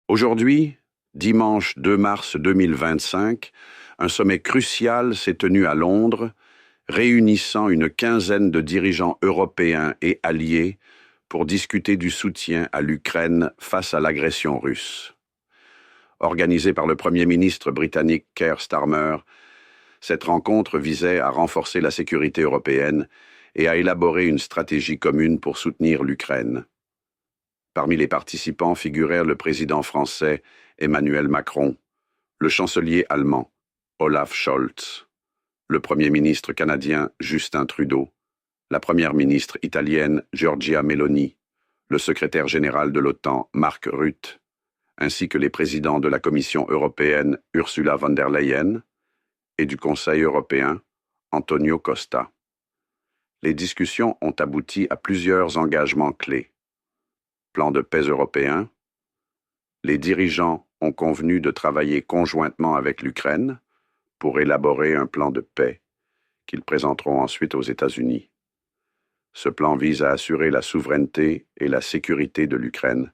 Aujourd'hui, dimanche 2 mars 2025, un sommet crucial s'est tenu à Londres, réunissant une quinzaine de dirigeants européens et alliés pour discuter du soutien à l'Ukraine face à l'agression russe. Organisée par le Premier ministre britannique Keir Starmer, cette rencontre visait à renforcer la sécurité européenne et à élaborer une stratégie commune pour soutenir l'Ukraine. Parmi les participants figurèrent le président français Emmanuel Macron, le chancelier allemand Olaf Scholz, le Premier ministre canadien Justin Trudeau, la Première ministre italienne Giorgia Meloni, le secrétaire général de l'OTAN Mark Rutte, ainsi que les présidents de la Commission européenne Ursula von der Leyen et du Conseil européen Antonio Costa. Les discussions ont abouti à plusieurs engagements clés. Plan de paix européen. Les dirigeants ont convenu de travailler conjointement avec l'Ukraine pour élaborer un plan de paix qu'ils présenteront ensuite aux États-Unis. Ce plan vise à assurer la souveraineté et la sécurité de l'Ukraine,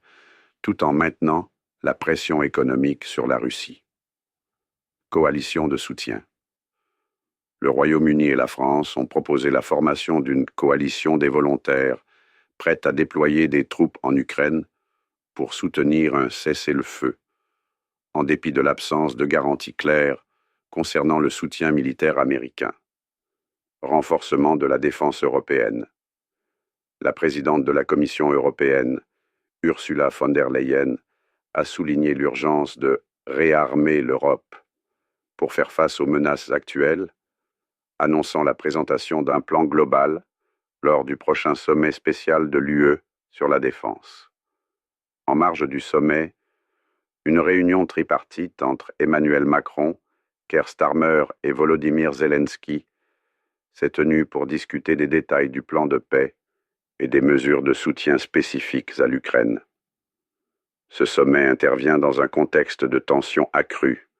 tout en maintenant la pression économique sur la Russie. Coalition de soutien. Le Royaume-Uni et la France ont proposé la formation d'une coalition des volontaires prête à déployer des troupes en Ukraine pour soutenir un cessez-le-feu, en dépit de l'absence de garanties claires concernant le soutien militaire américain. Renforcement de la défense européenne. La présidente de la Commission européenne, Ursula von der Leyen, a souligné l'urgence de réarmer l'Europe pour faire face aux menaces actuelles, annonçant la présentation d'un plan global lors du prochain sommet spécial de l'UE sur la défense. En marge du sommet, une réunion tripartite entre Emmanuel Macron, Keir Starmer et Volodymyr Zelensky s'est tenue pour discuter des détails du plan de paix et des mesures de soutien spécifiques à l'Ukraine. Ce sommet intervient dans un contexte de tensions accrues,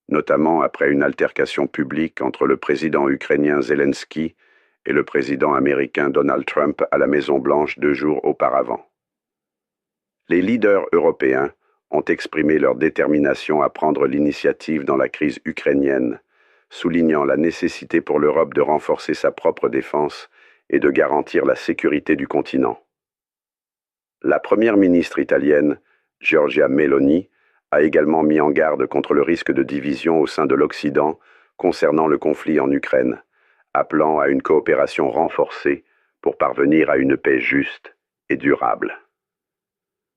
notamment après une altercation publique entre le président ukrainien Zelensky et le président américain Donald Trump à la Maison-Blanche 2 jours auparavant. Les leaders européens ont exprimé leur détermination à prendre l'initiative dans la crise ukrainienne, soulignant la nécessité pour l'Europe de renforcer sa propre défense et de garantir la sécurité du continent. La première ministre italienne, Giorgia Meloni, a également mis en garde contre le risque de division au sein de l'Occident concernant le conflit en Ukraine, appelant à une coopération renforcée pour parvenir à une paix juste et durable.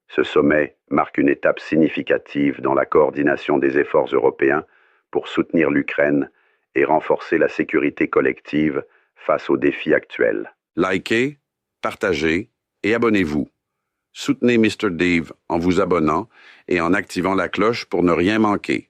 Ce sommet marque une étape significative dans la coordination des efforts européens pour soutenir l'Ukraine et renforcer la sécurité collective face aux défis actuels. Likez, partagez et abonnez-vous. Soutenez Mr. Dave en vous abonnant et en activant la cloche pour ne rien manquer.